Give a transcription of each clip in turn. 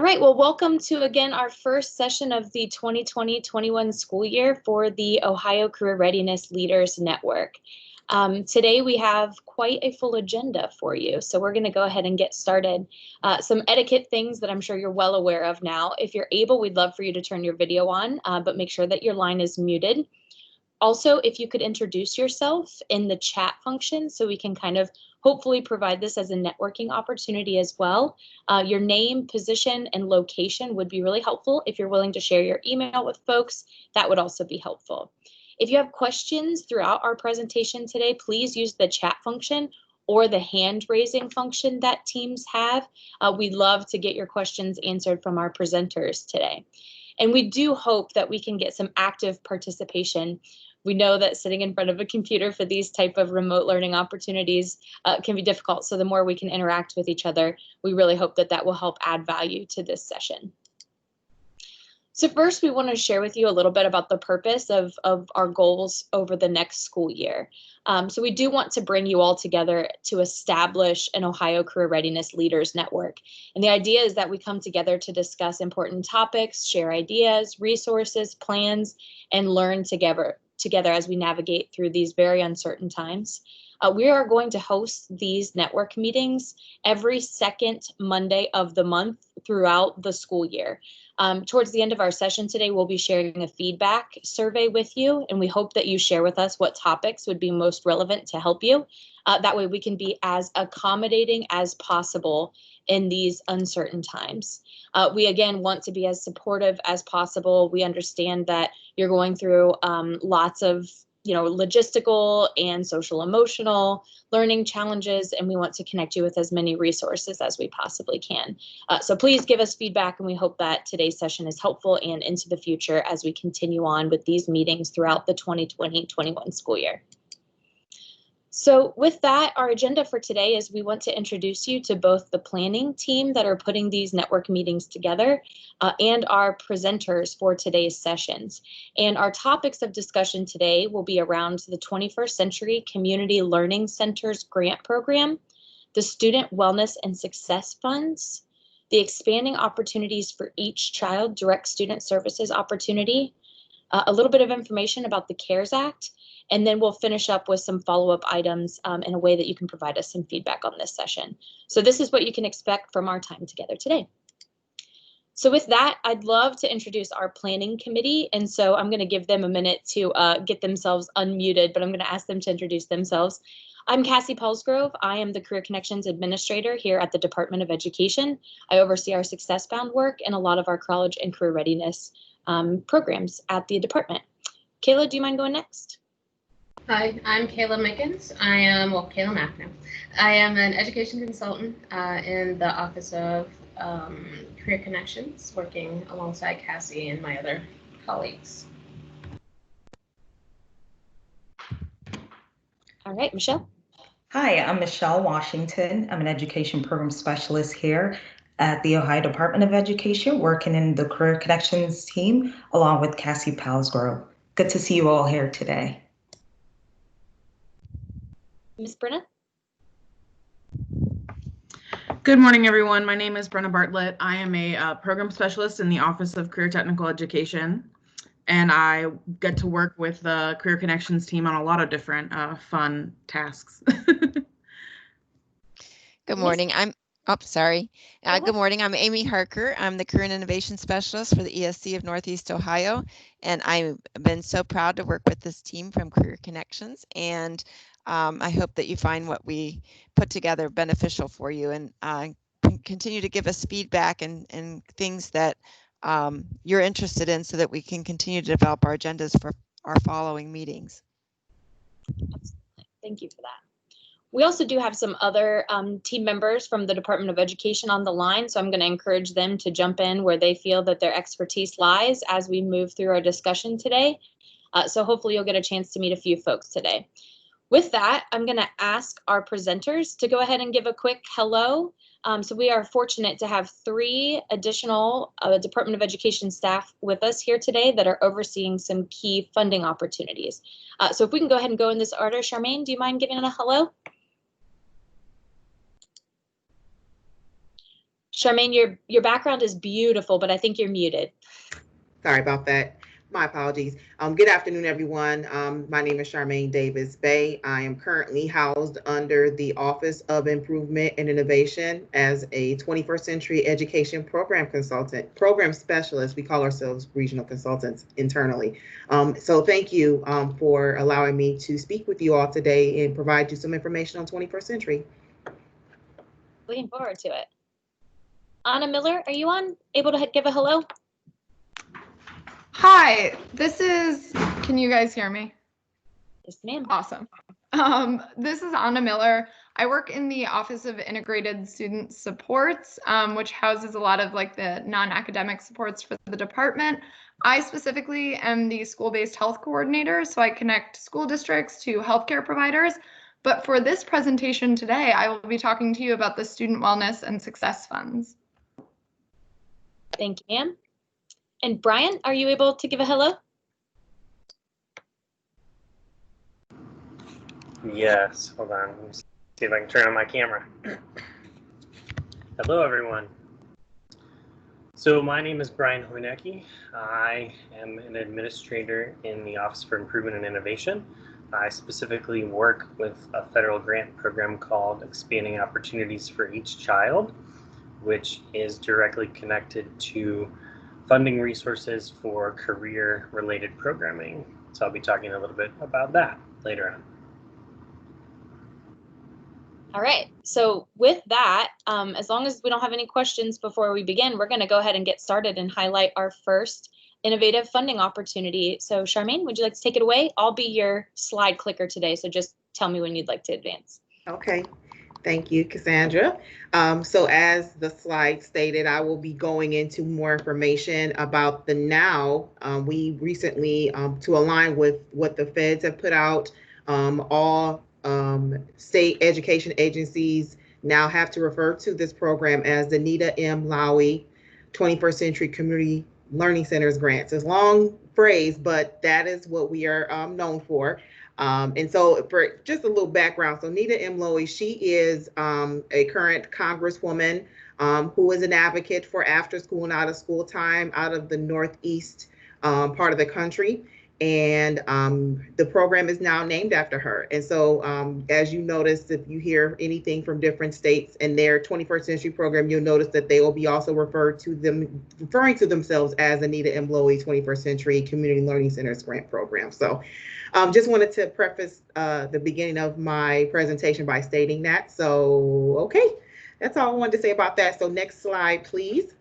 All right, well, welcome to, again, our first session of the 2020-21 school year for the Ohio Career Readiness Leaders Network. Today we have quite a full agenda for you, so we're going to go ahead and get started. Some etiquette things that I'm sure you're well aware of now. If you're able, we'd love for you to turn your video on, but make sure that your line is muted. Also, if you could introduce yourself in the chat function so we can kind of hopefully provide this as a networking opportunity as well. Your name, position, and location would be really helpful. If you're willing to share your email with folks, that would also be helpful. If you have questions throughout our presentation today, please use the chat function or the hand raising function that teams have. We'd love to get your questions answered from our presenters today. And we do hope that we can get some active participation. We know that sitting in front of a computer for these type of remote learning opportunities can be difficult. So the more we can interact with each other, we really hope that that will help add value to this session. So first, we want to share with you a little bit about the purpose of our goals over the next school year. So we do want to bring you all together to establish an Ohio Career Readiness Leaders Network. And the idea is that we come together to discuss important topics, share ideas, resources, plans, and learn together as we navigate through these very uncertain times. We are going to host these network meetings every second Monday of the month throughout the school year. Towards the end of our session today, we'll be sharing a feedback survey with you, and we hope that you share with us what topics would be most relevant to help you. That way we can be as accommodating as possible in these uncertain times. We again want to be as supportive as possible. We understand that you're going through lots of logistical and social emotional learning challenges, and we want to connect you with as many resources as we possibly can. So please give us feedback, and we hope that today's session is helpful and into the future as we continue on with these meetings throughout the 2020-21 school year. So with that, our agenda for today is we want to introduce you to both the planning team that are putting these network meetings together and our presenters for today's sessions. And our topics of discussion today will be around the 21st Century Community Learning Centers Grant Program, the Student Wellness and Success Funds, the Expanding Opportunities for Each Child Direct Student Services Opportunity, a little bit of information about the CARES Act, and then we'll finish up with some follow-up items in a way that you can provide us some feedback on this session. So this is what you can expect from our time together today. So with that, I'd love to introduce our planning committee. And so I'm going to give them a minute to get themselves unmuted, but I'm going to ask them to introduce themselves. I'm Cassie Pelsgrove. I am the Career Connections Administrator here at the Department of Education. I oversee our Success Bound work and a lot of our college and career readiness programs at the department. Kayla, do you mind going next? Hi, I'm Kayla Mickens. Kayla Mack now. I am an education consultant in the Office of Career Connections, working alongside Cassie and my other colleagues. All right, Michelle. Hi, I'm Michelle Washington. I'm an education program specialist here at the Ohio Department of Education, working in the Career Connections team, along with Cassie Pelsgrove. Good to see you all here today. Ms. Brenna? Good morning, everyone. My name is Brenna Bartlett. I am a program specialist in the Office of Career Technical Education, and I get to work with the Career Connections team on a lot of different fun tasks. Good morning. Good morning. I'm Amy Harker. I'm the Career and Innovation Specialist for the ESC of Northeast Ohio, and I've been so proud to work with this team from Career Connections, and I hope that you find what we put together beneficial for you, and continue to give us feedback and things that you're interested in so that we can continue to develop our agendas for our following meetings. Absolutely. Thank you for that. We also do have some other team members from the Department of Education on the line, so I'm going to encourage them to jump in where they feel that their expertise lies as we move through our discussion today. So hopefully you'll get a chance to meet a few folks today. With that, I'm going to ask our presenters to go ahead and give a quick hello. So we are fortunate to have 3 additional Department of Education staff with us here today that are overseeing some key funding opportunities. So if we can go ahead and go in this order, Charmaine, do you mind giving a hello? Charmaine, your background is beautiful, but I think you're muted. Sorry about that. My apologies. Good afternoon, everyone. My name is Charmaine Davis Bay. I am currently housed under the Office of Improvement and Innovation as a 21st Century Education Program Consultant, Program Specialist. We call ourselves regional consultants internally. So thank you for allowing me to speak with you all today and provide you some information on 21st Century. Looking forward to it. Anna Miller, are you able to give a hello? Hi, can you guys hear me? Yes, ma'am. Awesome. This is Anna Miller. I work in the Office of Integrated Student Supports, which houses a lot of like the non-academic supports for the department. I specifically am the school-based health coordinator, so I connect school districts to healthcare providers. But for this presentation today, I will be talking to you about the Student Wellness and Success Funds. Thank you, ma'am. And Brian, are you able to give a hello? Yes, hold on. Let me see if I can turn on my camera. Hello, everyone. So my name is Brian Hoinecke. I am an administrator in the Office for Improvement and Innovation. I specifically work with a federal grant program called Expanding Opportunities for Each Child, which is directly connected to funding resources for career-related programming. So I'll be talking a little bit about that later on. All right, so with that, as long as we don't have any questions before we begin, we're going to go ahead and get started and highlight our first innovative funding opportunity. So Charmaine, would you like to take it away? I'll be your slide clicker today, so just tell me when you'd like to advance. Okay. Thank you, Cassandra. So as the slide stated, I will be going into more information about the now. We recently, to align with what the feds have put out, all state education agencies now have to refer to this program as the Nita M. Lowey 21st Century Community Learning Centers Grants. It's a long phrase, but that is what we are known for. And so for just a little background, so Nita M. Lowey, she is a current congresswoman who is an advocate for after school and out of school time out of the Northeast part of the country. And the program is now named after her. And so as you notice, if you hear anything from different states and their 21st Century program, you'll notice that they will be also referring to themselves as Anita M. Lowey 21st Century Community Learning Centers Grant Program. So just wanted to preface the beginning of my presentation by stating that. So, okay, that's all I wanted to say about that. So next slide, please.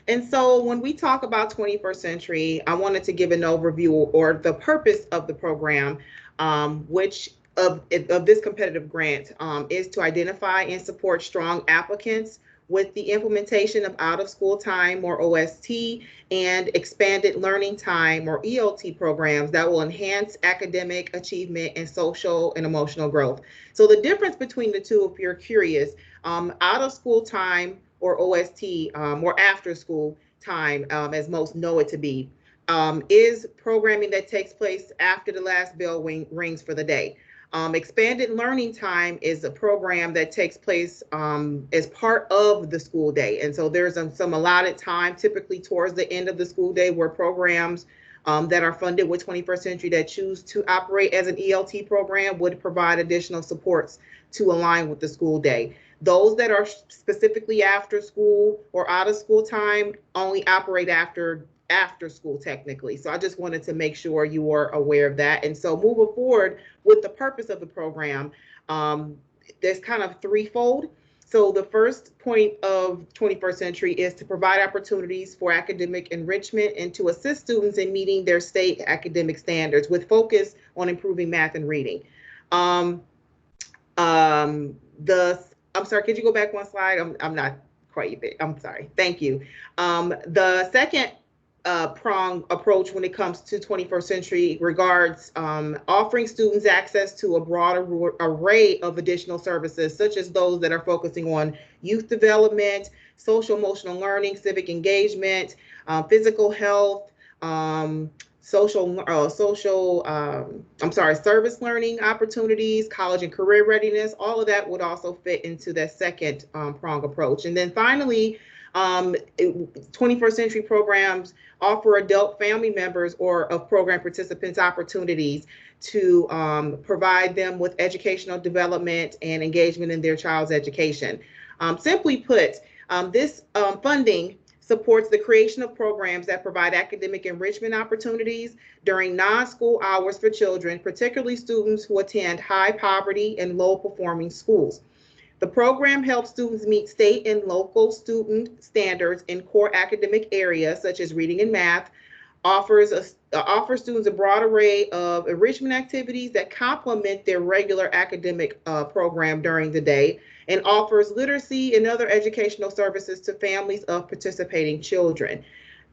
And so when we talk about 21st Century, I wanted to give an overview or the purpose of the program, which of this competitive grant is to identify and support strong applicants with the implementation of out of school time or OST and expanded learning time or ELT programs that will enhance academic achievement and social and emotional growth. So the difference between the two, if you're curious, out of school time or OST or after school time, as most know it to be, is programming that takes place after the last bell rings for the day. Expanded learning time is a program that takes place as part of the school day. And so there's some allotted time, typically towards the end of the school day, where programs that are funded with 21st Century that choose to operate as an ELT program would provide additional supports to align with the school day. Those that are specifically after school or out of school time only operate after school technically. So I just wanted to make sure you were aware of that. And so moving forward with the purpose of the program, there's kind of threefold. So the first point of 21st Century is to provide opportunities for academic enrichment and to assist students in meeting their state academic standards with focus on improving math and reading. I'm sorry, could you go back one slide? I'm not quite there. I'm sorry. Thank you. The second prong approach when it comes to 21st Century regards offering students access to a broader array of additional services, such as those that are focusing on youth development, social emotional learning, civic engagement, physical health, service learning opportunities, college and career readiness. All of that would also fit into that second prong approach. And then finally, 21st century programs offer adult family members or of program participants opportunities to provide them with educational development and engagement in their child's education. Simply put, this funding supports the creation of programs that provide academic enrichment opportunities during non-school hours for children, particularly students who attend high poverty and low performing schools. The program helps students meet state and local student standards in core academic areas such as reading and math, offers students a broad array of enrichment activities that complement their regular academic program during the day, and offers literacy and other educational services to families of participating children.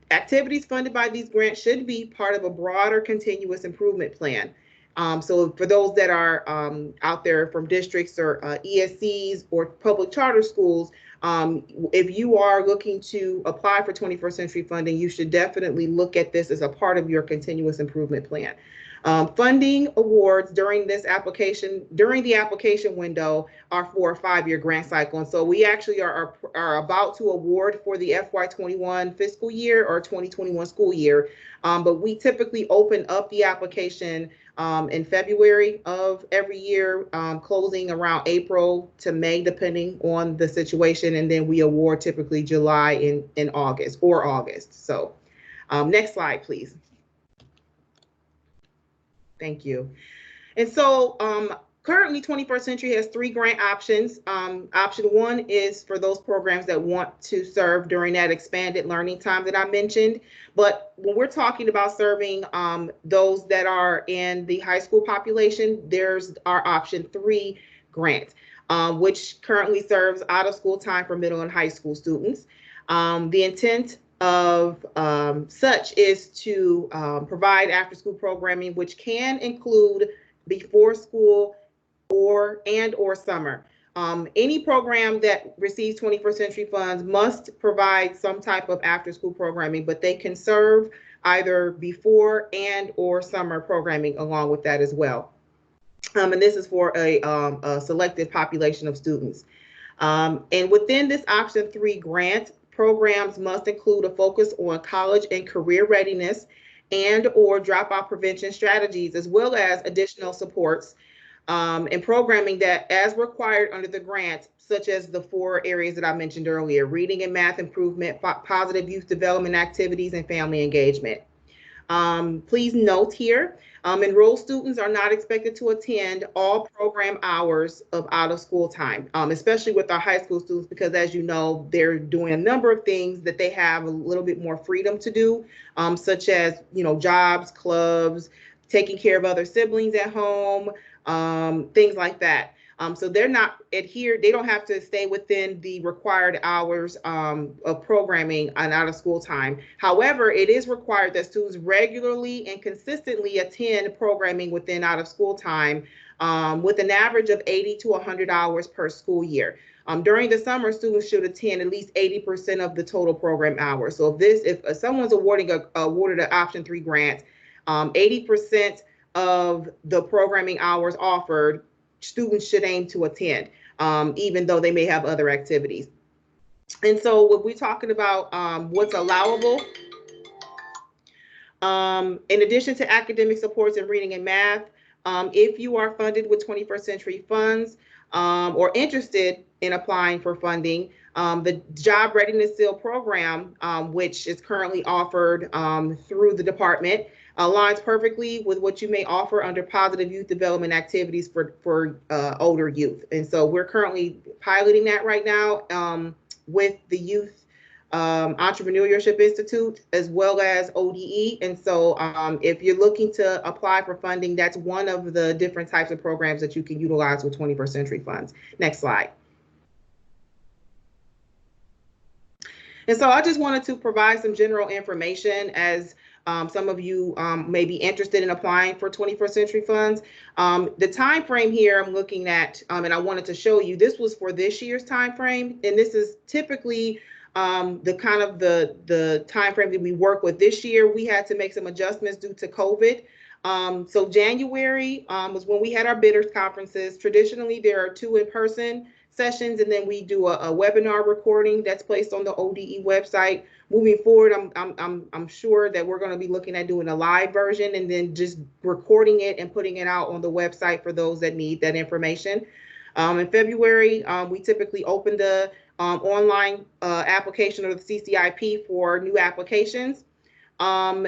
Activities funded by these grants should be part of a broader continuous improvement plan. So for those that are out there from districts or ESCs or public charter schools, if you are looking to apply for 21st century funding, you should definitely look at this as a part of your continuous improvement plan. Funding awards during the application window are for a 5-year grant cycle. And so we actually are about to award for the FY21 fiscal year or 2021 school year. But we typically open up the application in February of every year, closing around April to May, depending on the situation. And then we award typically July and August or August. So next slide, please. Thank you. And so currently 21st Century has 3 grant options. Option 1 is for those programs that want to serve during that expanded learning time that I mentioned. But when we're talking about serving those that are in the high school population, there's our option 3 grant, which currently serves out of school time for middle and high school students. The intent of such is to provide after school programming, which can include before school or summer. Any program that receives 21st Century funds must provide some type of after school programming, but they can serve either before or summer programming along with that as well. And this is for a selected population of students. And within this option 3 grant, programs must include a focus on college and career readiness or dropout prevention strategies, as well as additional supports and programming that as required under the grant, such as the 4 areas that I mentioned earlier: reading and math improvement, positive youth development activities, and family engagement. Please note here, enrolled students are not expected to attend all program hours of out of school time, especially with our high school students, because as you know, they're doing a number of things that they have a little bit more freedom to do, such as, jobs, clubs, taking care of other siblings at home, things like that. So they're not adhered, they don't have to stay within the required hours of programming on out of school time. However, it is required that students regularly and consistently attend programming within out of school time with an average of 80 to 100 hours per school year. During the summer, students should attend at least 80% of the total program hours. So if someone's awarded an option 3 grant, 80% of the programming hours offered, students should aim to attend, even though they may have other activities. And so when we're talking about what's allowable, in addition to academic supports in reading and math, if you are funded with 21st Century funds or interested in applying for funding, the Job Readiness Seal program, which is currently offered through the department, aligns perfectly with what you may offer under positive youth development activities for older youth. And so we're currently piloting that right now with the Youth Entrepreneurship Institute as well as ODE. And so if you're looking to apply for funding, that's one of the different types of programs that you can utilize with 21st Century funds. Next slide. And so I just wanted to provide some general information as some of you may be interested in applying for 21st Century funds. The time frame here I'm looking at, and I wanted to show you, this was for this year's time frame, and this is typically the time frame that we work with this year, we had to make some adjustments due to COVID. So January was when we had our bidders conferences. Traditionally, there are 2 in-person sessions, and then we do a webinar recording that's placed on the ODE website. Moving forward, I'm sure that we're going to be looking at doing a live version and then just recording it and putting it out on the website for those that need that information. In February, we typically open the online application of the CCIP for new applications.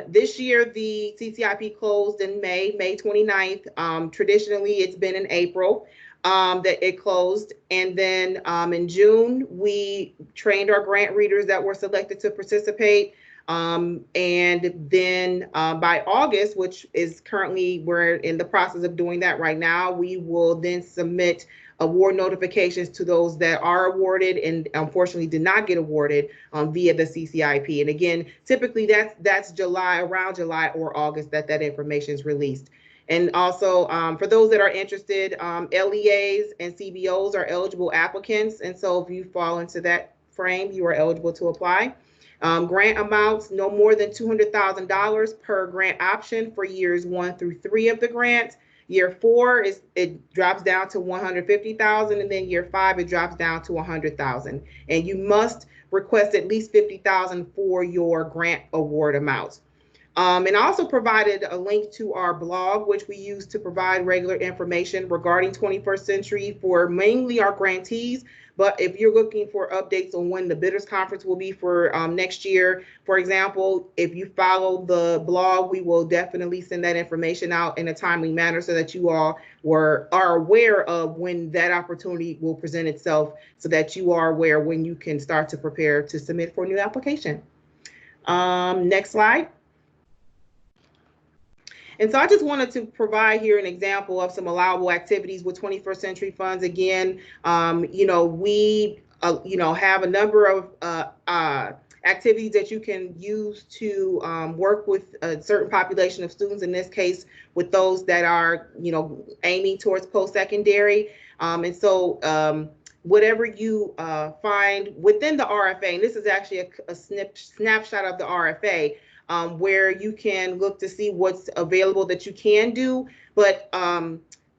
This year, the CCIP closed in May 29th. Traditionally, it's been in April that it closed. And then in June, we trained our grant readers that were selected to participate. And then by August, which is currently, we're in the process of doing that right now, we will then submit award notifications to those that are awarded and unfortunately did not get awarded via the CCIP. And again, typically that's July, around July or August that information is released. And also for those that are interested, LEAs and CBOs are eligible applicants. And so if you fall into that frame, you are eligible to apply. Grant amounts no more than $200,000 per grant option for years 1 through 3 of the grant. Year 4 it drops down to $150,000, and then year 5 it drops down to $100,000. And you must request at least $50,000 for your grant award amounts. And I also provided a link to our blog, which we use to provide regular information regarding 21st Century for mainly our grantees. But if you're looking for updates on when the bidders conference will be for next year, for example, if you follow the blog, we will definitely send that information out in a timely manner so that you all are aware of when that opportunity will present itself, so that you are aware when you can start to prepare to submit for a new application. Next slide. And so I just wanted to provide here an example of some allowable activities with 21st Century funds. Again, we have a number of activities that you can use to work with a certain population of students, in this case, with those that are, aiming towards post-secondary. And so whatever you find within the RFA, and this is actually a snapshot of the RFA, where you can look to see what's available that you can do. But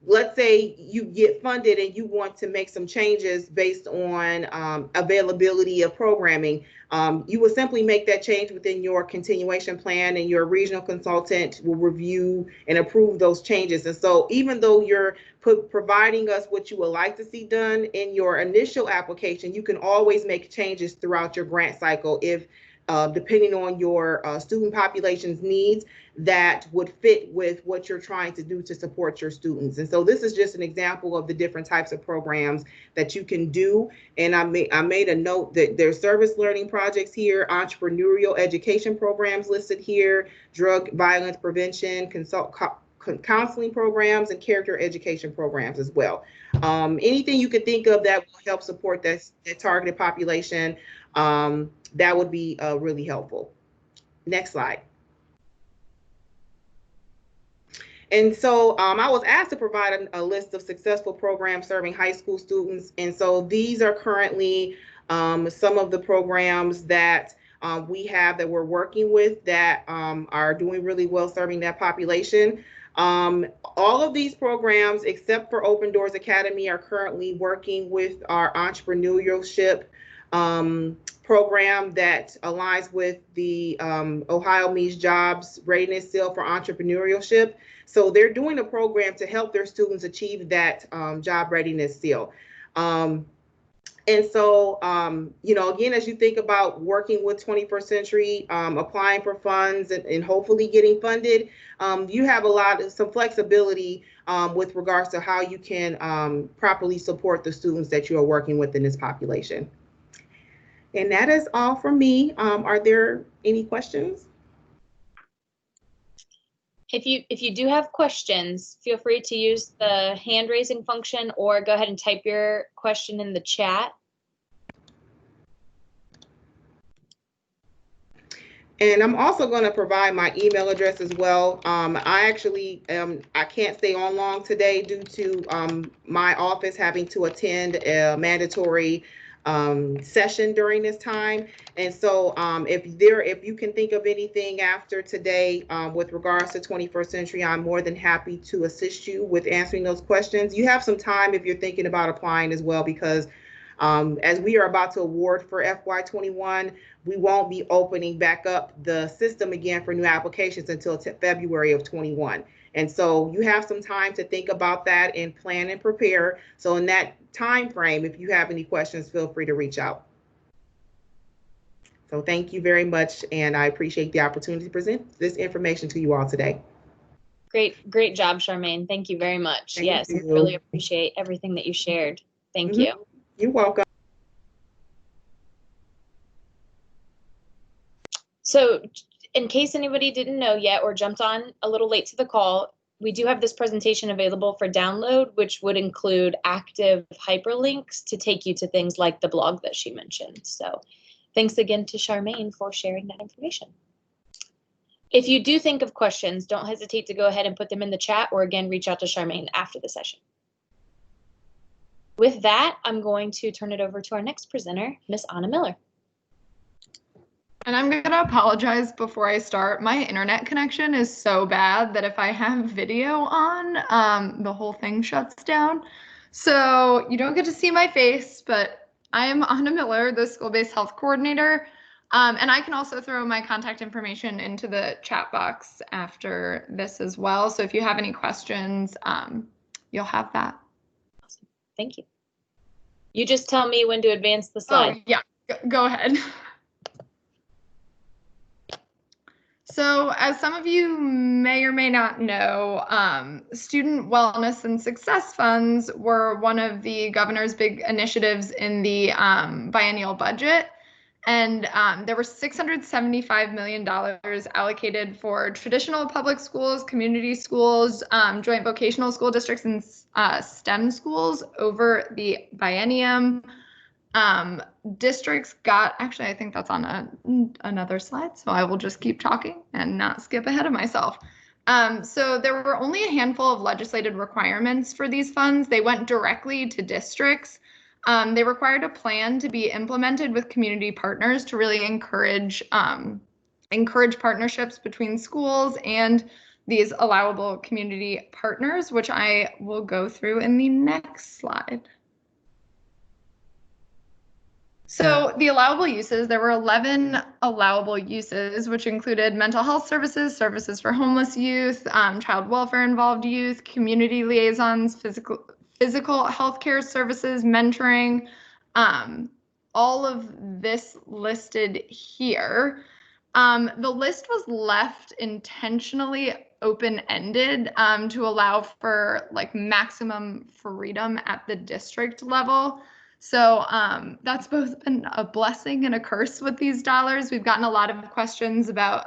let's say you get funded and you want to make some changes based on availability of programming. You will simply make that change within your continuation plan, and your regional consultant will review and approve those changes. And so even though you're providing us what you would like to see done in your initial application, you can always make changes throughout your grant cycle if depending on your student population's needs, that would fit with what you're trying to do to support your students. And so this is just an example of the different types of programs that you can do. And I made a note that there's service learning projects here, entrepreneurial education programs listed here, drug violence prevention, counseling programs, and character education programs as well. Anything you could think of that will help support that targeted population, that would be really helpful. Next slide. And so I was asked to provide a list of successful programs serving high school students. And so these are currently some of the programs that we have that we're working with that are doing really well serving that population. All of these programs, except for Open Doors Academy, are currently working with our entrepreneurship program that aligns with the Ohio Means Jobs Readiness Seal for Entrepreneurship. So they're doing a program to help their students achieve that job readiness seal. And so, again, as you think about working with 21st Century, applying for funds and hopefully getting funded, you have some flexibility with regards to how you can properly support the students that you are working with in this population. And that is all from me. Are there any questions? If you do have questions, feel free to use the hand raising function or go ahead and type your question in the chat. And I'm also going to provide my email address as well. I actually I can't stay on long today due to my office having to attend a mandatory session during this time. And so if you can think of anything after today with regards to 21st century, I'm more than happy to assist you with answering those questions. You have some time if you're thinking about applying as well, because as we are about to award for FY21, we won't be opening back up the system again for new applications until February of 21. And so you have some time to think about that and plan and prepare. So in that time frame, if you have any questions, feel free to reach out. So thank you very much, and I appreciate the opportunity to present this information to you all today. Great job, Charmaine. Thank you very much. Yes, I really appreciate everything that you shared. Thank you. You're welcome. So in case anybody didn't know yet or jumped on a little late to the call, we do have this presentation available for download, which would include active hyperlinks to take you to things like the blog that she mentioned. So thanks again to Charmaine for sharing that information. If you do think of questions, don't hesitate to go ahead and put them in the chat, or again, reach out to Charmaine after the session. With that, I'm going to turn it over to our next presenter, Miss Anna Miller. And I'm going to apologize before I start. My internet connection is so bad that if I have video on, the whole thing shuts down. So you don't get to see my face, but I am Anna Miller, the school-based health coordinator. And I can also throw my contact information into the chat box after this as well. So if you have any questions, you'll have that. Awesome. Thank you. You just tell me when to advance the slide. Oh, yeah, go ahead. So as some of you may or may not know, student wellness and success funds were one of the governor's big initiatives in the biennial budget. And there were $675 million allocated for traditional public schools, community schools, joint vocational school districts, and STEM schools over the biennium. Districts got, actually, I think that's on another slide, so I will just keep talking and not skip ahead of myself. So there were only a handful of legislated requirements for these funds. They went directly to districts. They required a plan to be implemented with community partners to really encourage partnerships between schools and these allowable community partners, which I will go through in the next slide. So the allowable uses, there were 11 allowable uses, which included mental health services, services for homeless youth, child welfare involved youth, community liaisons, physical healthcare services, mentoring, all of this listed here. The list was left intentionally open-ended to allow for like maximum freedom at the district level. So that's both been a blessing and a curse with these dollars. We've gotten a lot of questions about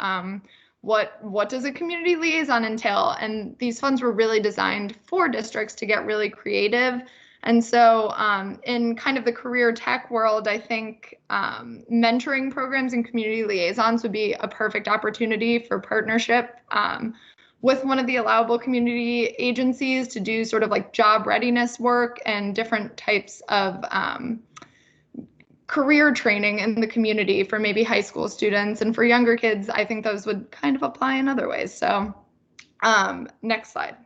what does a community liaison entail? And these funds were really designed for districts to get really creative. And so in kind of the career tech world, I think mentoring programs and community liaisons would be a perfect opportunity for partnership with one of the allowable community agencies to do sort of like job readiness work and different types of career training in the community for maybe high school students. And for younger kids, I think those would kind of apply in other ways. So next slide.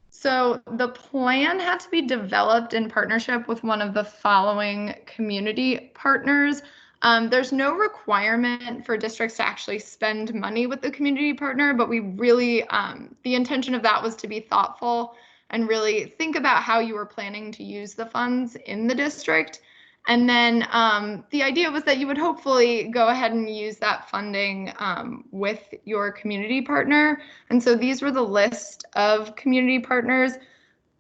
So the plan had to be developed in partnership with one of the following community partners. There's no requirement for districts to actually spend money with the community partner, but we really, the intention of that was to be thoughtful and really think about how you were planning to use the funds in the district. And then the idea was that you would hopefully go ahead and use that funding with your community partner. And so these were the list of community partners.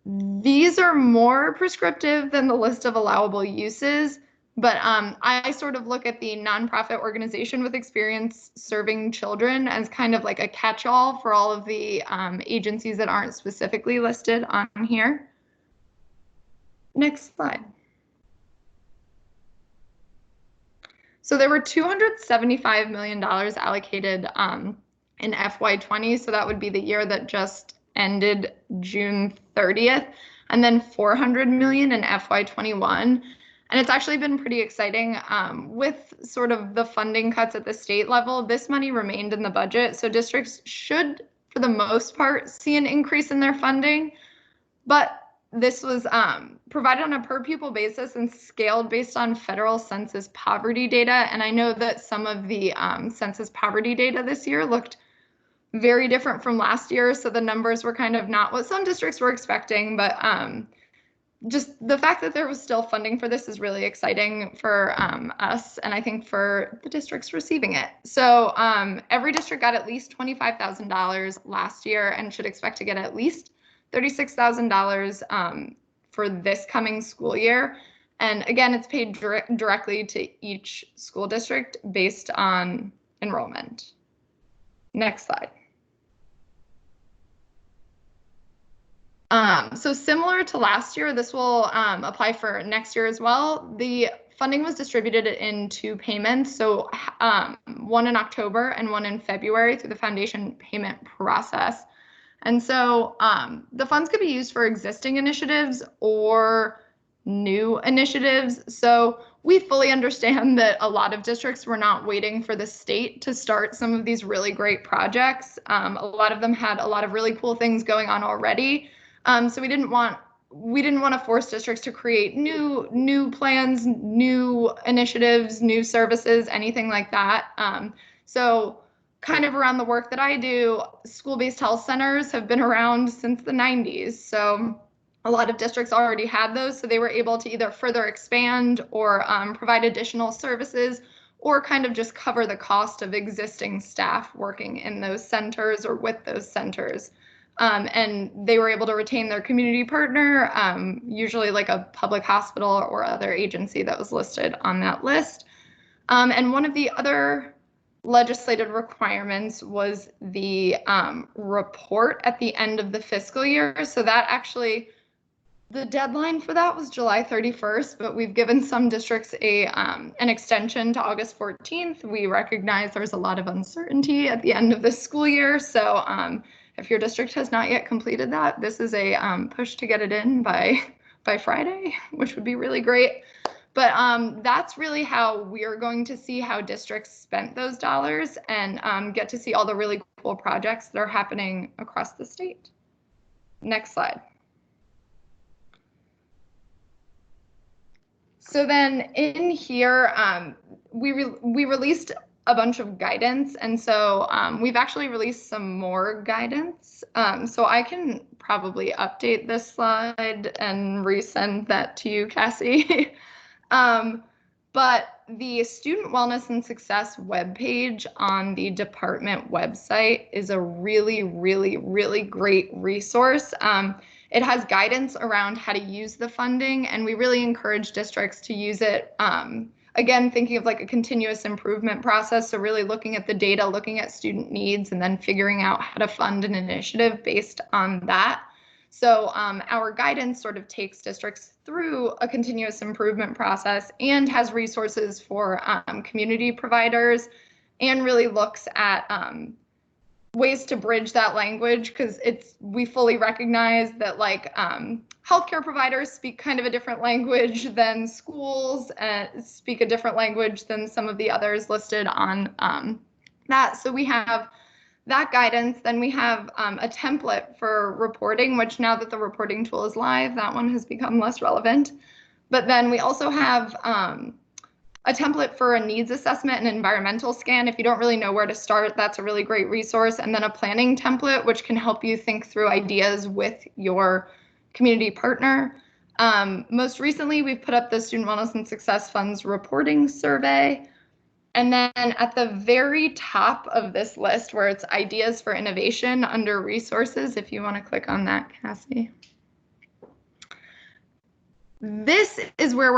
These are more prescriptive than the list of allowable uses. But I sort of look at the nonprofit organization with experience serving children as kind of like a catch-all for all of the agencies that aren't specifically listed on here. Next slide. So there were $275 million allocated in FY20, so that would be the year that just ended June 30th. and then $400 million in FY21. And it's actually been pretty exciting with sort of the funding cuts at the state level. This money remained in the budget, so districts should, for the most part, see an increase in their funding. But this was provided on a per pupil basis and scaled based on federal census poverty data. And I know that some of the census poverty data this year looked very different from last year. So the numbers were kind of not what some districts were expecting, but just the fact that there was still funding for this is really exciting for us, and I think for the districts receiving it. So every district got at least $25,000 last year and should expect to get at least $36,000 for this coming school year. And again, it's paid directly to each school district based on enrollment. Next slide. So similar to last year, this will apply for next year as well. The funding was distributed in 2 payments, so one in October and one in February through the foundation payment process. And so the funds could be used for existing initiatives or new initiatives. So we fully understand that a lot of districts were not waiting for the state to start some of these really great projects. A lot of them had a lot of really cool things going on already. So we didn't want to force districts to create new plans, new initiatives, new services, anything like that. So kind of around the work that I do, school-based health centers have been around since the 90s. So a lot of districts already had those, so they were able to either further expand or provide additional services, or kind of just cover the cost of existing staff working in those centers or with those centers. And they were able to retain their community partner, usually like a public hospital or other agency that was listed on that list. And one of the other legislative requirements was the report at the end of the fiscal year. So that actually, the deadline for that was July 31st, but we've given some districts an extension to August 14th. We recognize there's a lot of uncertainty at the end of this school year. So if your district has not yet completed that, this is a push to get it in by Friday, which would be really great. But that's really how we're going to see how districts spent those dollars and get to see all the really cool projects that are happening across the state. Next slide. So then in here, we released a bunch of guidance, and so we've actually released some more guidance. So I can probably update this slide and resend that to you, Cassie. But the Student Wellness and Success webpage on the department website is a really, really, really great resource. It has guidance around how to use the funding, and we really encourage districts to use it. Again, thinking of like a continuous improvement process. So really looking at the data, looking at student needs, and then figuring out how to fund an initiative based on that. So our guidance sort of takes districts through a continuous improvement process and has resources for community providers, and really looks at ways to bridge that language, because we fully recognize that like healthcare providers speak kind of a different language than schools, speak a different language than some of the others listed on that. So we have that guidance. Then we have a template for reporting, which now that the reporting tool is live, that one has become less relevant. But then we also have a template for a needs assessment and environmental scan. If you don't really know where to start, that's a really great resource. And then a planning template, which can help you think through ideas with your community partner. Most recently, we've put up the Student Wellness and Success Funds reporting survey. And then at the very top of this list, where it's ideas for innovation under resources, if you want to click on that, Cassie. This is where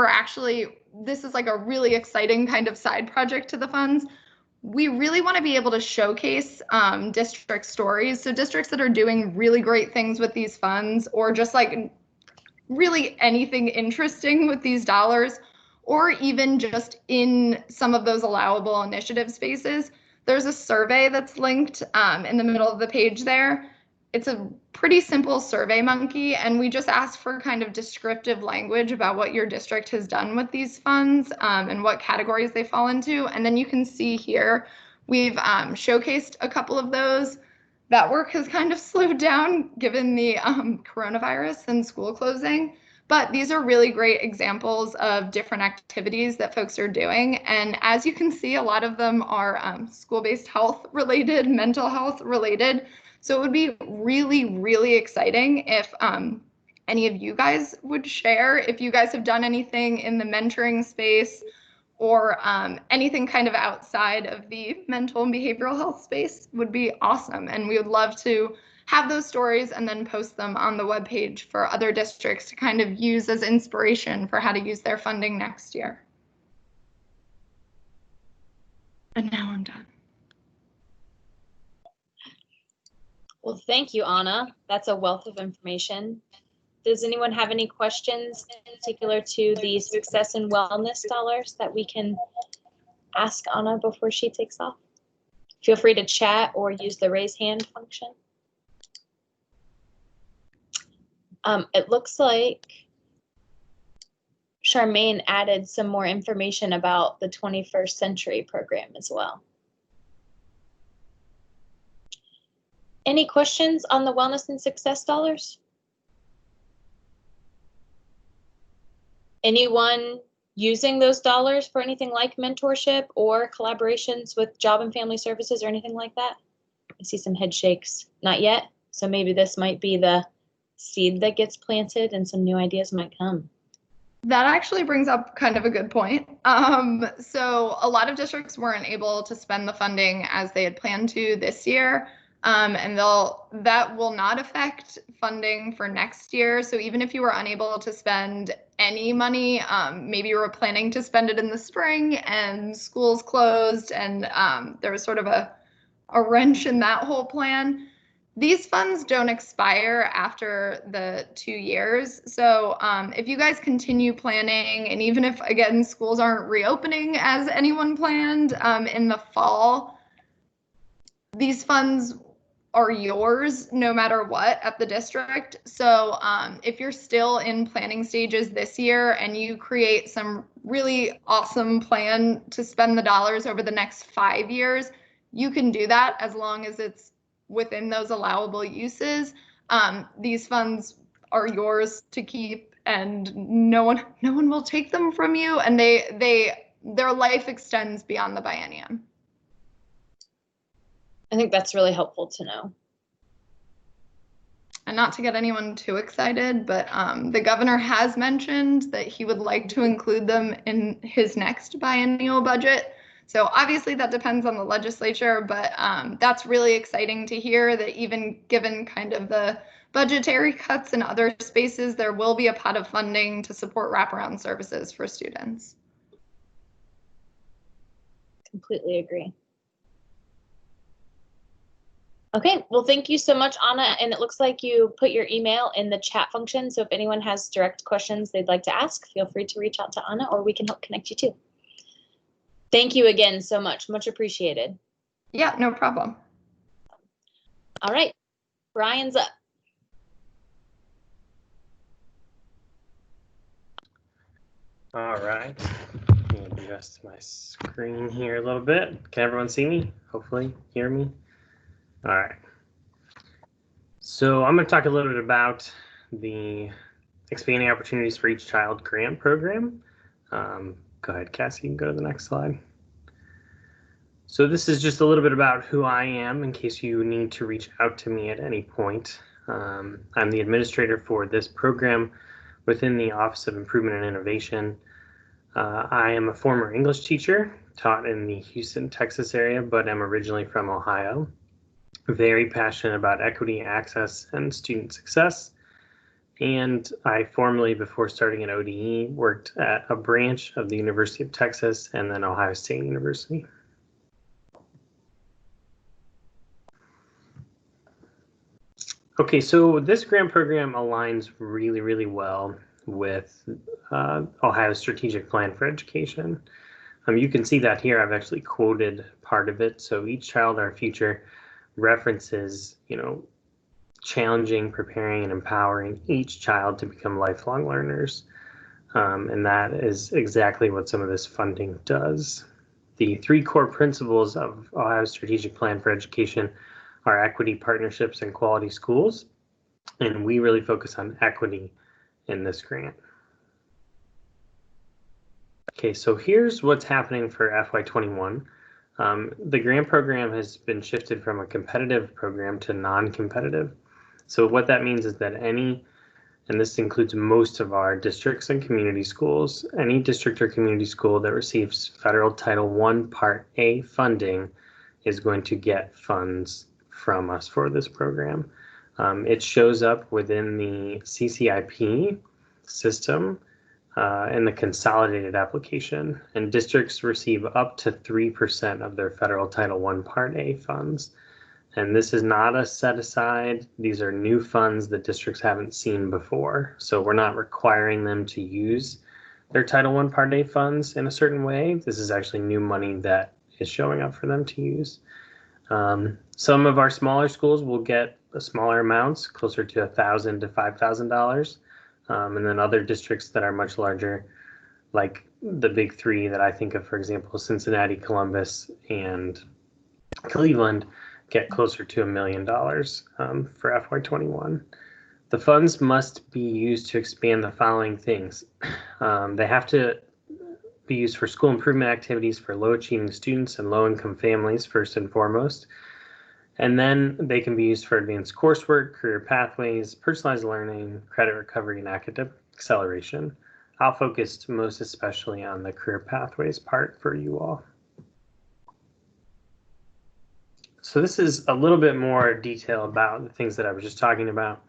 this is like a really exciting kind of side project to the funds. We really want to be able to showcase district stories. So districts that are doing really great things with these funds, or just like really anything interesting with these dollars, or even just in some of those allowable initiative spaces. There's a survey that's linked in the middle of the page there. it's a pretty simple Survey Monkey, and we just ask for kind of descriptive language about what your district has done with these funds and what categories they fall into. And then you can see here, we've showcased a couple of those. That work has kind of slowed down given the coronavirus and school closing. But these are really great examples of different activities that folks are doing. And as you can see, a lot of them are school-based health related, mental health related. So it would be really, really exciting if any of you guys would share if you guys have done anything in the mentoring space or anything kind of outside of the mental and behavioral health space would be awesome. And we would love to have those stories and then post them on the webpage for other districts to kind of use as inspiration for how to use their funding next year. And now I'm done. Well, thank you, Anna. That's a wealth of information. Does anyone have any questions in particular to the success and wellness dollars that we can ask Anna before she takes off? Feel free to chat or use the raise hand function. It looks like Charmaine added some more information about the 21st Century program as well. Any questions on the wellness and success dollars? Anyone using those dollars for anything like mentorship or collaborations with job and family services or anything like that? I see some head shakes. Not yet. So maybe this might be the seed that gets planted and some new ideas might come. That actually brings up kind of a good point. So a lot of districts weren't able to spend the funding as they had planned to this year. And that will not affect funding for next year. So even if you were unable to spend any money, maybe you were planning to spend it in the spring and schools closed and there was sort of a wrench in that whole plan. These funds don't expire after the 2 years. So if you guys continue planning, and even if, again, schools aren't reopening as anyone planned in the fall, these funds are yours no matter what at the district. So if you're still in planning stages this year and you create some really awesome plan to spend the dollars over the next 5 years, you can do that as long as it's within those allowable uses. These funds are yours to keep and no one will take them from you, and their life extends beyond the biennium. I think that's really helpful to know. And not to get anyone too excited, but the governor has mentioned that he would like to include them in his next biennial budget. So obviously that depends on the legislature, but that's really exciting to hear that even given kind of the budgetary cuts in other spaces, there will be a pot of funding to support wraparound services for students. Completely agree. Okay, well, thank you so much, Anna. And it looks like you put your email in the chat function. So if anyone has direct questions they'd like to ask, feel free to reach out to Anna or we can help connect you too. Thank you again so much. Much appreciated. Yeah, no problem. All right, Brian's up. All right, let me adjust my screen here a little bit. Can everyone see me? Hopefully hear me. All right. So I'm going to talk a little bit about the Expanding Opportunities for Each Child grant program. Go ahead, Cassie, you can go to the next slide. So this is just a little bit about who I am in case you need to reach out to me at any point. I'm the administrator for this program within the Office of Improvement and Innovation. I am a former English teacher, taught in the Houston, Texas area, but I'm originally from Ohio. Very passionate about equity, access, and student success. And I formerly, before starting at ODE, worked at a branch of the University of Texas and then Ohio State University. Okay, so this grant program aligns really, really well with Ohio's strategic plan for education. You can see that here. I've actually quoted part of it. So each child, our future references, challenging, preparing, and empowering each child to become lifelong learners. And that is exactly what some of this funding does. The 3 core principles of Ohio's Strategic Plan for Education are equity, partnerships, and quality schools. And we really focus on equity in this grant. Okay, so here's what's happening for FY21. The grant program has been shifted from a competitive program to non-competitive. So what that means is that and this includes most of our districts and community schools, any district or community school that receives federal Title I Part A funding is going to get funds from us for this program. It shows up within the CCIP system in the consolidated application, and districts receive up to 3% of their federal Title I Part A funds. And this is not a set aside. These are new funds that districts haven't seen before. So we're not requiring them to use their Title I Part A funds in a certain way. This is actually new money that is showing up for them to use. Some of our smaller schools will get smaller amounts, closer to $1,000 to $5,000. And then other districts that are much larger, like the big 3 that I think of, for example, Cincinnati, Columbus, and Cleveland, get closer to $1 million for FY21. The funds must be used to expand the following things. They have to be used for school improvement activities for low achieving students and low income families, first and foremost. And then they can be used for advanced coursework, career pathways, personalized learning, credit recovery, and academic acceleration. I'll focus most especially on the career pathways part for you all. So this is a little bit more detail about the things that I was just talking about.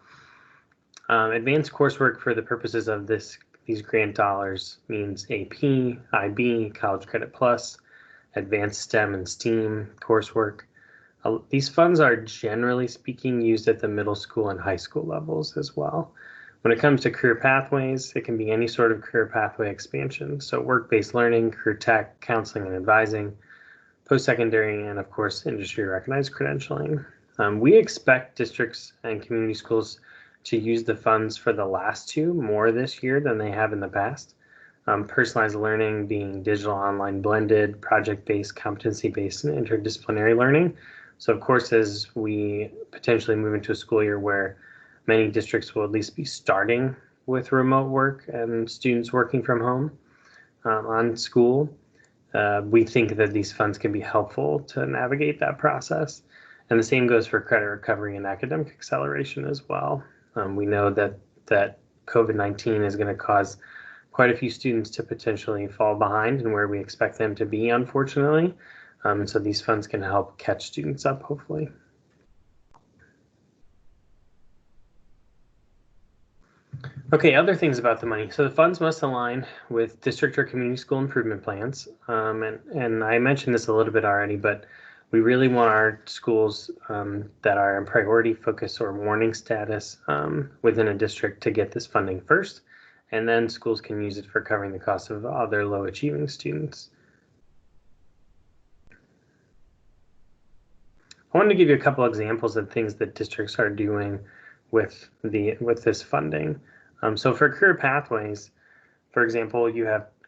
Advanced coursework for the purposes of these grant dollars means AP, IB, College Credit Plus, advanced STEM and STEAM coursework. These funds are generally speaking used at the middle school and high school levels as well. When it comes to career pathways, it can be any sort of career pathway expansion. So work-based learning, career tech, counseling and advising, post-secondary, and of course, industry recognized credentialing. We expect districts and community schools to use the funds for the last 2 more this year than they have in the past. Personalized learning being digital, online, blended, project-based, competency-based, and interdisciplinary learning. So of course, as we potentially move into a school year where many districts will at least be starting with remote work and students working from home on school, we think that these funds can be helpful to navigate that process. And the same goes for credit recovery and academic acceleration as well. We know that COVID-19 is going to cause quite a few students to potentially fall behind in where we expect them to be, unfortunately. And so these funds can help catch students up, hopefully. Okay, other things about the money. So the funds must align with district or community school improvement plans. And I mentioned this a little bit already, but we really want our schools that are in priority focus or warning status within a district to get this funding first, and then schools can use it for covering the cost of other low achieving students. I wanted to give you a couple examples of things that districts are doing with this funding. So for career pathways, for example,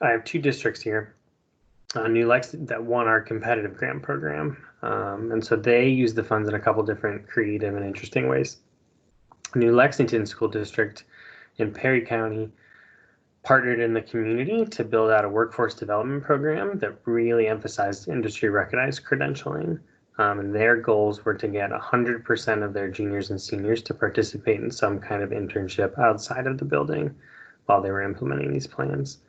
I have 2 districts here, New Lexington, that won our competitive grant program. And so they use the funds in a couple different creative and interesting ways. New Lexington School District in Perry County partnered in the community to build out a workforce development program that really emphasized industry recognized credentialing. And their goals were to get 100% of their juniors and seniors to participate in some kind of internship outside of the building while they were implementing these plans.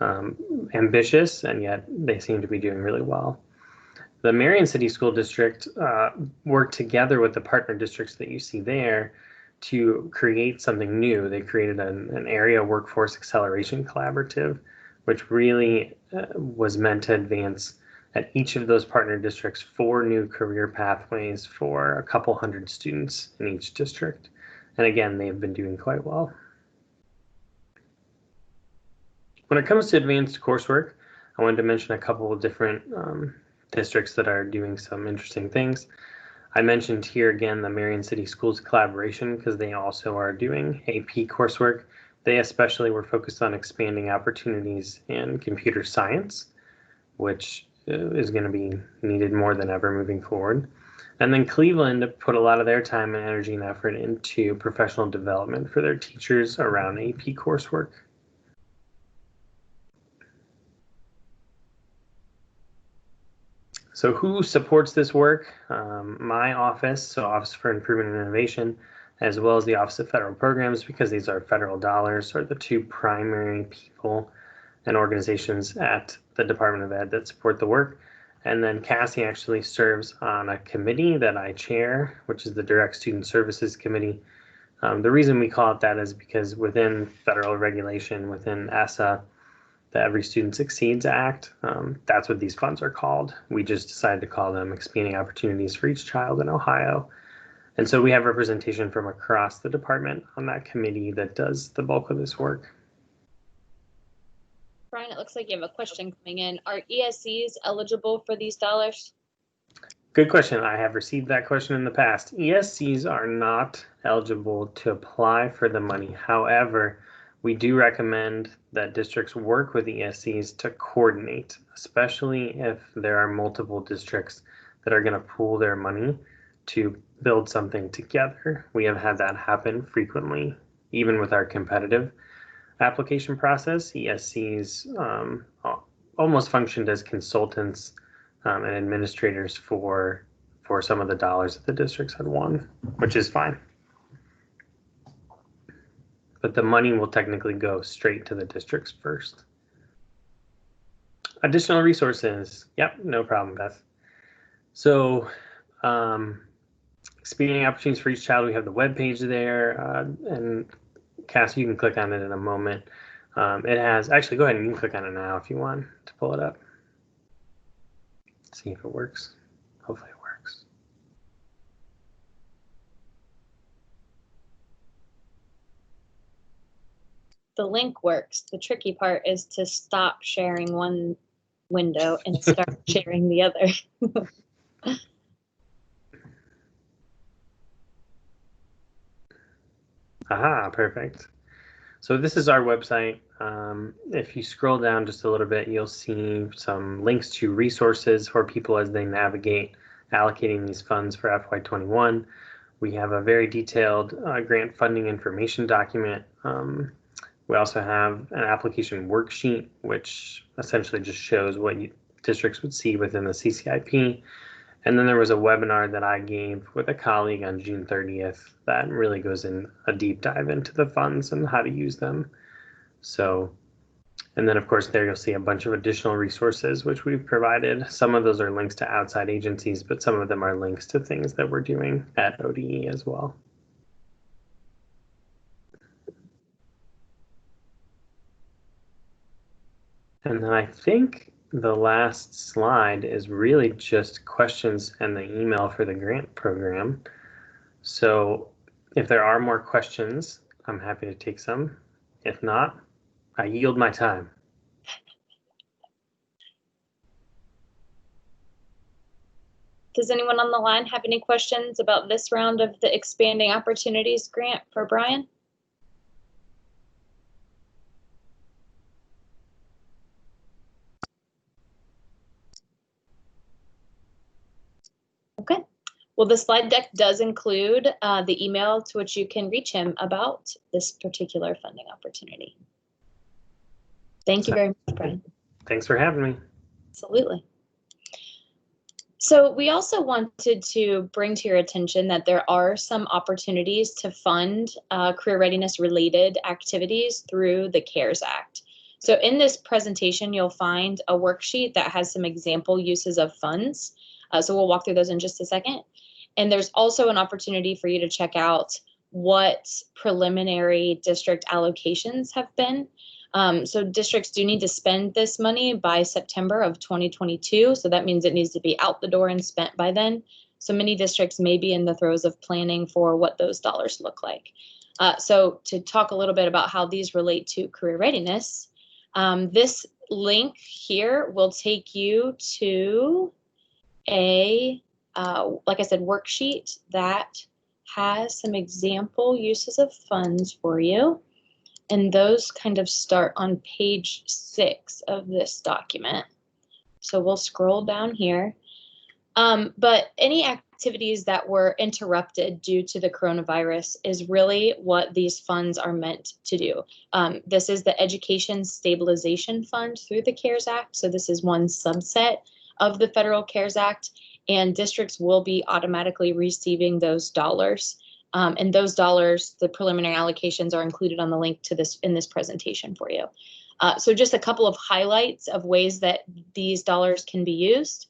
Ambitious, and yet they seem to be doing really well. The Marion City School District worked together with the partner districts that you see there to create something new. They created an area workforce acceleration collaborative, which really was meant to advance at each of those partner districts 4 new career pathways for a couple hundred students in each district. And again, they've been doing quite well. When it comes to advanced coursework, I wanted to mention a couple of different districts that are doing some interesting things. I mentioned here again the Marion City Schools collaboration because they also are doing AP coursework. They especially were focused on expanding opportunities in computer science, which is going to be needed more than ever moving forward. And then Cleveland put a lot of their time and energy and effort into professional development for their teachers around AP coursework. So who supports this work? My office, so Office for Improvement and Innovation, as well as the Office of Federal Programs, because these are federal dollars, are the two primary people and organizations at the Department of Ed that support the work. And then Cassie actually serves on a committee that I chair, which is the Direct Student Services Committee. The reason we call it that is because within federal regulation, within ESSA, the Every Student Succeeds Act, that's what these funds are called. We just decided to call them Expanding Opportunities for Each Child in Ohio. And so we have representation from across the department on that committee that does the bulk of this work. Brian, it looks like you have a question coming in. Are ESCs eligible for these dollars? Good question. I have received that question in the past. ESCs are not eligible to apply for the money. However, we do recommend that districts work with ESCs to coordinate, especially if there are multiple districts that are going to pool their money to build something together. We have had that happen frequently, even with our competitive application process. ESCs almost functioned as consultants and administrators for some of the dollars that the districts had won, which is fine. But the money will technically go straight to the districts first. Additional resources. Yep, no problem, Beth. So expanding opportunities for each child, we have the web page there, and Cassie, you can click on it in a moment. It has, actually, go ahead and you can click on it now if you want to pull it up. See if it works. Hopefully it works. The link works. The tricky part is to stop sharing one window and start sharing the other. Aha, perfect. So this is our website. If you scroll down just a little bit, you'll see some links to resources for people as they navigate allocating these funds for FY21. We have a very detailed grant funding information document. We also have an application worksheet, which essentially just shows what districts would see within the CCIP. And then there was a webinar that I gave with a colleague on June 30th that really goes in a deep dive into the funds and how to use them. So, and then of course there you'll see a bunch of additional resources which we've provided. Some of those are links to outside agencies, but some of them are links to things that we're doing at ODE as well. And then I think the last slide is really just questions and the email for the grant program. So if there are more questions, I'm happy to take some. If not, I yield my time. Does anyone on the line have any questions about this round of the Expanding Opportunities grant for Brian? Okay. Well, the slide deck does include the email to which you can reach him about this particular funding opportunity. Thank you very much, Brian. Thanks for having me. Absolutely. So we also wanted to bring to your attention that there are some opportunities to fund career readiness related activities through the CARES Act. So in this presentation, you'll find a worksheet that has some example uses of funds. So we'll walk through those in just a second. And there's also an opportunity for you to check out what preliminary district allocations have been. So districts do need to spend this money by September of 2022. So that means it needs to be out the door and spent by then. So many districts may be in the throes of planning for what those dollars look like. So to talk a little bit about how these relate to career readiness, this link here will take you to a like I said, worksheet that has some example uses of funds for you. And those kind of start on page 6 of this document. So we'll scroll down here. But any activities that were interrupted due to the coronavirus is really what these funds are meant to do. This is the Education Stabilization Fund through the CARES Act. So this is one subset of the Federal CARES Act, and districts will be automatically receiving those dollars. And those dollars, the preliminary allocations, are included on the link to this in this presentation for you. So just a couple of highlights of ways that these dollars can be used.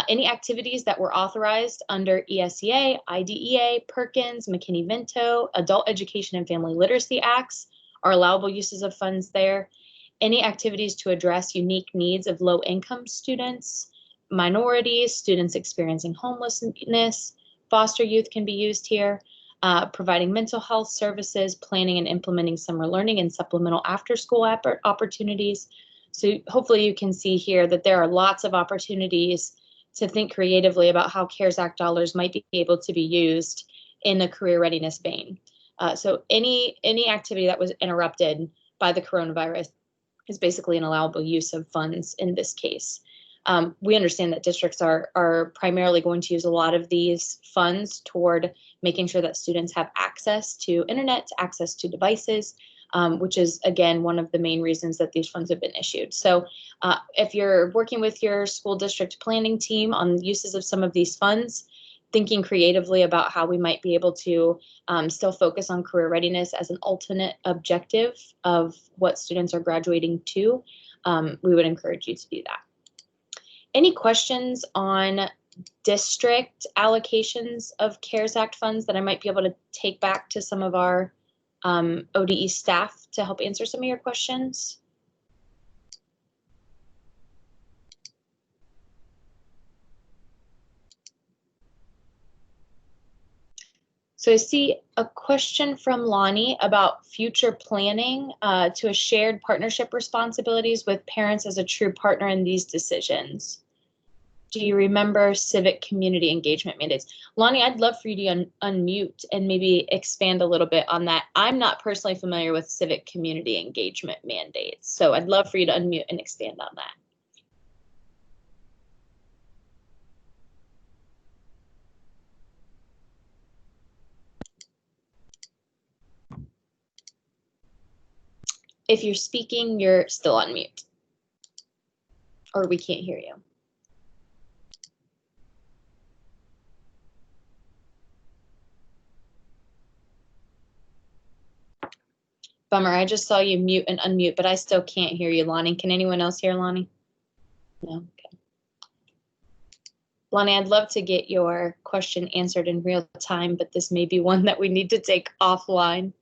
Any activities that were authorized under ESEA, IDEA, Perkins, McKinney-Vento, Adult Education and Family Literacy Acts are allowable uses of funds there. Any activities to address unique needs of low-income students, minorities, students experiencing homelessness, foster youth can be used here. Providing mental health services, planning and implementing summer learning and supplemental after-school opportunities. So hopefully you can see here that there are lots of opportunities to think creatively about how CARES Act dollars might be able to be used in a career readiness vein. So any activity that was interrupted by the coronavirus is basically an allowable use of funds in this case. We understand that districts are primarily going to use a lot of these funds toward making sure that students have access to internet, access to devices, which is, again, one of the main reasons that these funds have been issued. So if you're working with your school district planning team on uses of some of these funds, thinking creatively about how we might be able to still focus on career readiness as an alternate objective of what students are graduating to, we would encourage you to do that. Any questions on district allocations of CARES Act funds that I might be able to take back to some of our ODE staff to help answer some of your questions? So I see a question from Lonnie about future planning to a shared partnership responsibilities with parents as a true partner in these decisions. Do you remember civic community engagement mandates? Lonnie, I'd love for you to unmute and maybe expand a little bit on that. I'm not personally familiar with civic community engagement mandates, so I'd love for you to unmute and expand on that. If you're speaking, you're still on mute, or we can't hear you. Bummer, I just saw you mute and unmute, but I still can't hear you, Lonnie. Can anyone else hear Lonnie? No, okay. Lonnie, I'd love to get your question answered in real time, but this may be one that we need to take offline.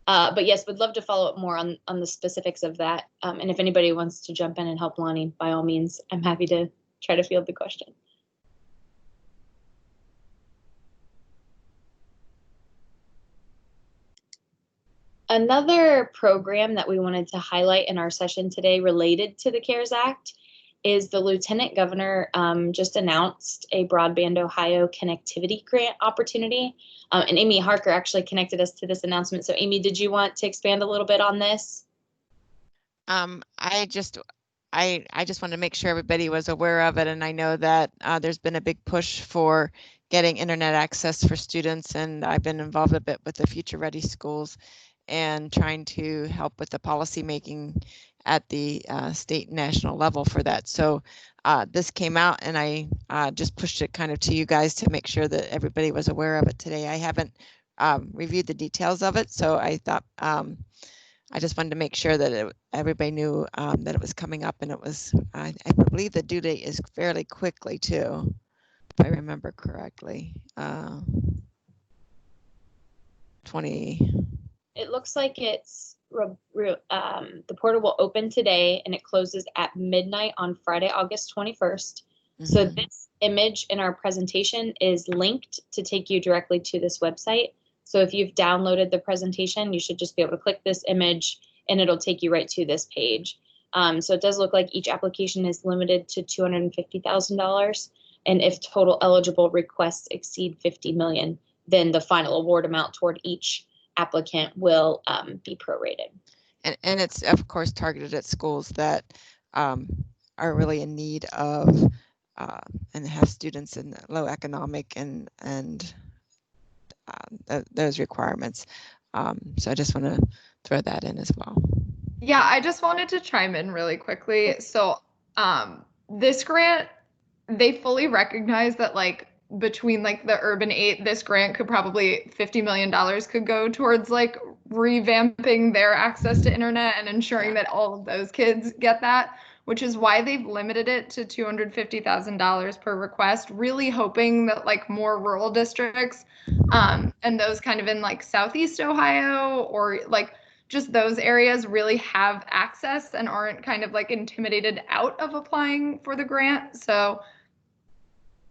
But yes, would love to follow up more on the specifics of that. And if anybody wants to jump in and help Lonnie, by all means, I'm happy to try to field the question. Another program that we wanted to highlight in our session today related to the CARES Act is the Lieutenant Governor just announced a Broadband Ohio connectivity grant opportunity. And Amy Harker actually connected us to this announcement. So Amy, did you want to expand a little bit on this? I just wanted to make sure everybody was aware of it. And I know that there's been a big push for getting internet access for students. And I've been involved a bit with the Future Ready Schools and trying to help with the policy making at the state and national level for that. So this came out and I just pushed it kind of to you guys to make sure that everybody was aware of it today. I haven't reviewed the details of it, so I thought I just wanted to make sure that everybody knew that it was coming up, and it was, I believe the due date is fairly quickly too, if I remember correctly. 20. It looks like it's the portal will open today and it closes at midnight on Friday, August 21st. Mm-hmm. So this image in our presentation is linked to take you directly to this website. So if you've downloaded the presentation, you should just be able to click this image and it'll take you right to this page. So it does look like each application is limited to $250,000. And if total eligible requests exceed 50 million, then the final award amount toward each applicant will be prorated. And it's, of course, targeted at schools that are really in need of and have students in low economic and those requirements. So I just want to throw that in as well. Yeah, I just wanted to chime in really quickly. So this grant, they fully recognize that like between like the urban 8, this grant could probably $50 million could go towards like revamping their access to internet and ensuring that all of those kids get that, which is why they've limited it to $250,000 per request, really hoping that like more rural districts and those kind of in like Southeast Ohio or like just those areas really have access and aren't kind of like intimidated out of applying for the grant. So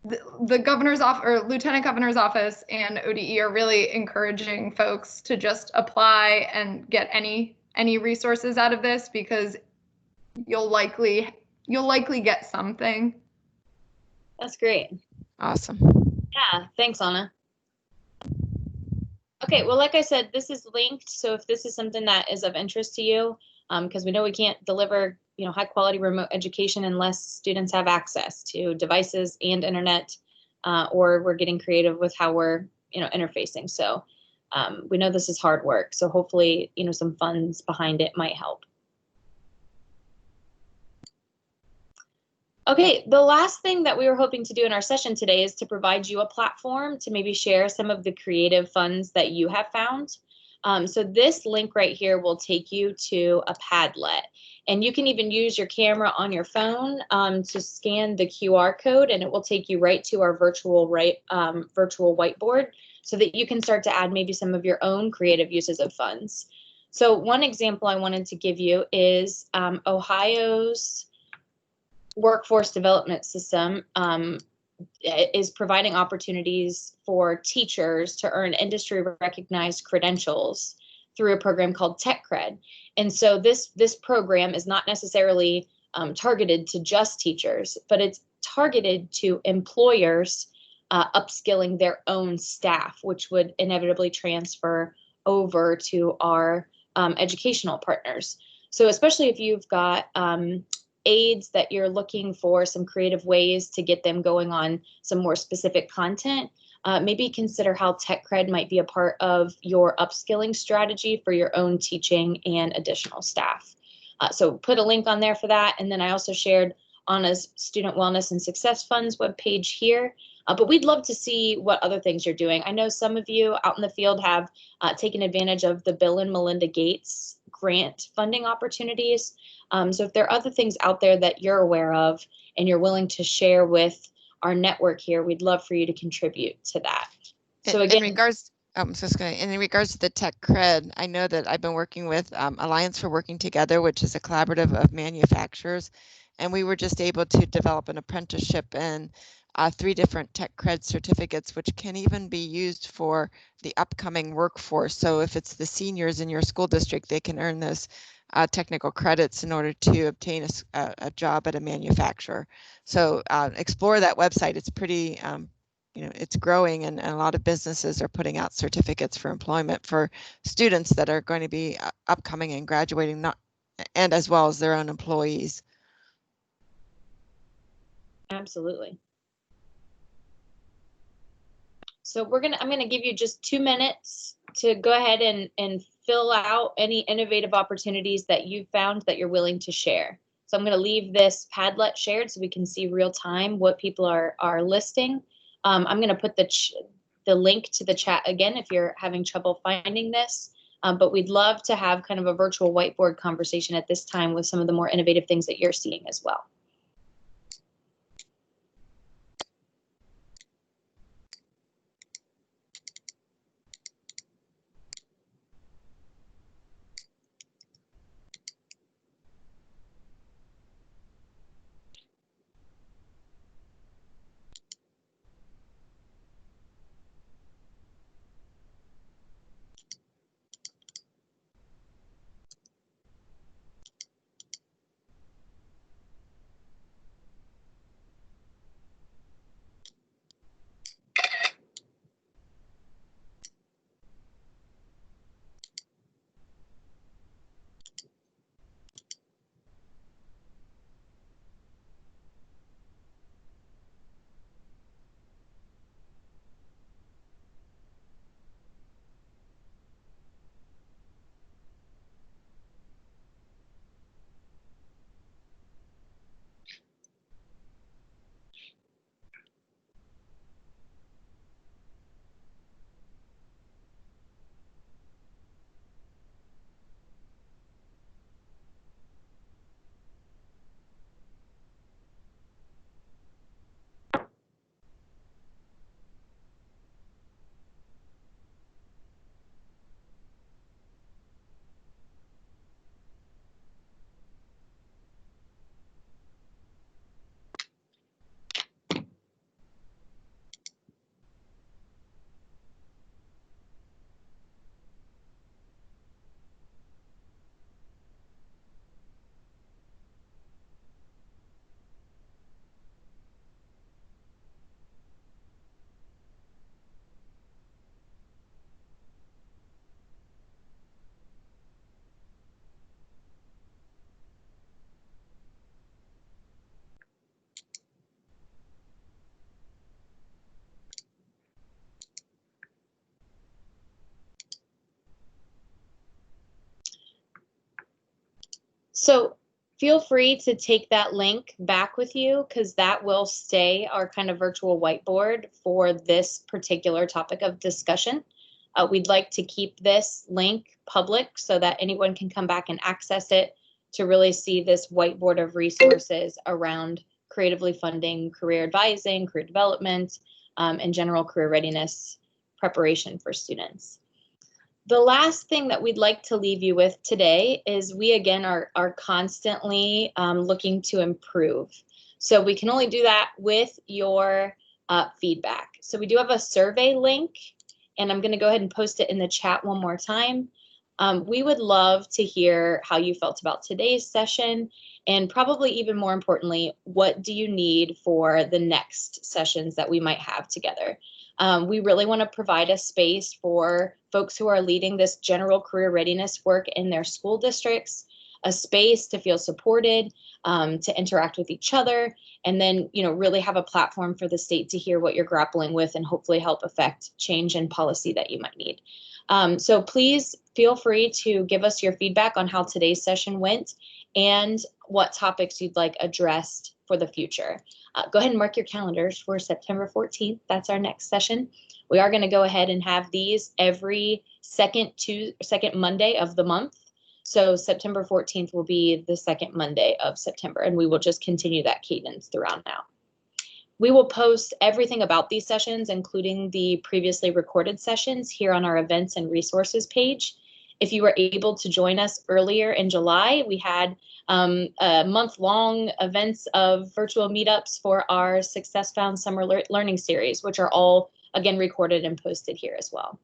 the governor's office or lieutenant governor's office and ODE are really encouraging folks to just apply and get any resources out of this, because you'll likely get something. That's great. Awesome. Yeah, thanks, Anna. Okay, well, like I said, this is linked. So if this is something that is of interest to you, because we know we can't deliver, high quality remote education unless students have access to devices and internet, or we're getting creative with how we're, interfacing. So we know this is hard work. So hopefully, some funds behind it might help. Okay, the last thing that we were hoping to do in our session today is to provide you a platform to maybe share some of the creative funds that you have found. So this link right here will take you to a Padlet, and you can even use your camera on your phone to scan the QR code, and it will take you right to our virtual whiteboard so that you can start to add maybe some of your own creative uses of funds. So one example I wanted to give you is Ohio's workforce development system is providing opportunities for teachers to earn industry recognized credentials through a program called TechCred. And so this program is not necessarily targeted to just teachers, but it's targeted to employers upskilling their own staff, which would inevitably transfer over to our educational partners. So especially if you've got aides that you're looking for some creative ways to get them going on some more specific content, maybe consider how TechCred might be a part of your upskilling strategy for your own teaching and additional staff. So put a link on there for that. And then I also shared Anna's Student Wellness and Success Funds webpage here. But we'd love to see what other things you're doing. I know some of you out in the field have taken advantage of the Bill and Melinda Gates grant funding opportunities. So if there are other things out there that you're aware of and you're willing to share with our network here, we'd love for you to contribute to that. So again, in regards to the TechCred, I know that I've been working with Alliance for Working Together, which is a collaborative of manufacturers, and we were just able to develop an apprenticeship and 3 different TechCred certificates, which can even be used for the upcoming workforce. So if it's the seniors in your school district, they can earn those technical credits in order to obtain a job at a manufacturer. So explore that website. It's pretty, it's growing, and a lot of businesses are putting out certificates for employment for students that are going to be upcoming and graduating, and as well as their own employees. Absolutely. So I'm gonna give you just 2 minutes to go ahead and fill out any innovative opportunities that you've found that you're willing to share. So I'm gonna leave this Padlet shared so we can see real time what people are listing. I'm gonna put the link to the chat again if you're having trouble finding this, but we'd love to have kind of a virtual whiteboard conversation at this time with some of the more innovative things that you're seeing as well. So feel free to take that link back with you, because that will stay our kind of virtual whiteboard for this particular topic of discussion. We'd like to keep this link public so that anyone can come back and access it to really see this whiteboard of resources around creatively funding career advising, career development, and general career readiness preparation for students. The last thing that we'd like to leave you with today is we, again, are constantly looking to improve. So we can only do that with your feedback. So we do have a survey link, and I'm going to go ahead and post it in the chat one more time. We would love to hear how you felt about today's session, and probably even more importantly, what do you need for the next sessions that we might have together? We really want to provide a space for folks who are leading this general career readiness work in their school districts, a space to feel supported, to interact with each other, and then, really have a platform for the state to hear what you're grappling with and hopefully help affect change in policy that you might need. So please feel free to give us your feedback on how today's session went and what topics you'd like addressed for the future. Go ahead and mark your calendars for September 14th. That's our next session. We are going to go ahead and have these every second Monday of the month. So September 14th will be the second Monday of September, and we will just continue that cadence throughout now. We will post everything about these sessions, including the previously recorded sessions, here on our events and resources page. If you were able to join us earlier in July, we had a month-long events of virtual meetups for our Success Found Summer Learning Series, which are all, again, recorded and posted here as well.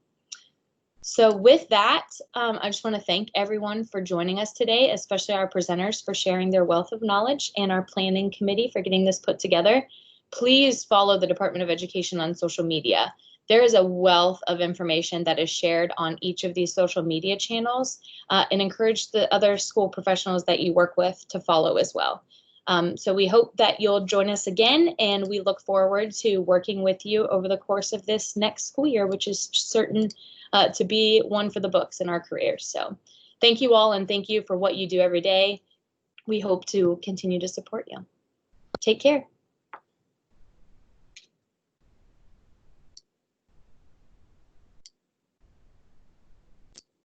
So with that, I just want to thank everyone for joining us today, especially our presenters for sharing their wealth of knowledge, and our planning committee for getting this put together. Please follow the Department of Education on social media. There is a wealth of information that is shared on each of these social media channels, and encourage the other school professionals that you work with to follow as well. So we hope that you'll join us again, and we look forward to working with you over the course of this next school year, which is certain to be one for the books in our careers. So thank you all, and thank you for what you do every day. We hope to continue to support you. Take care.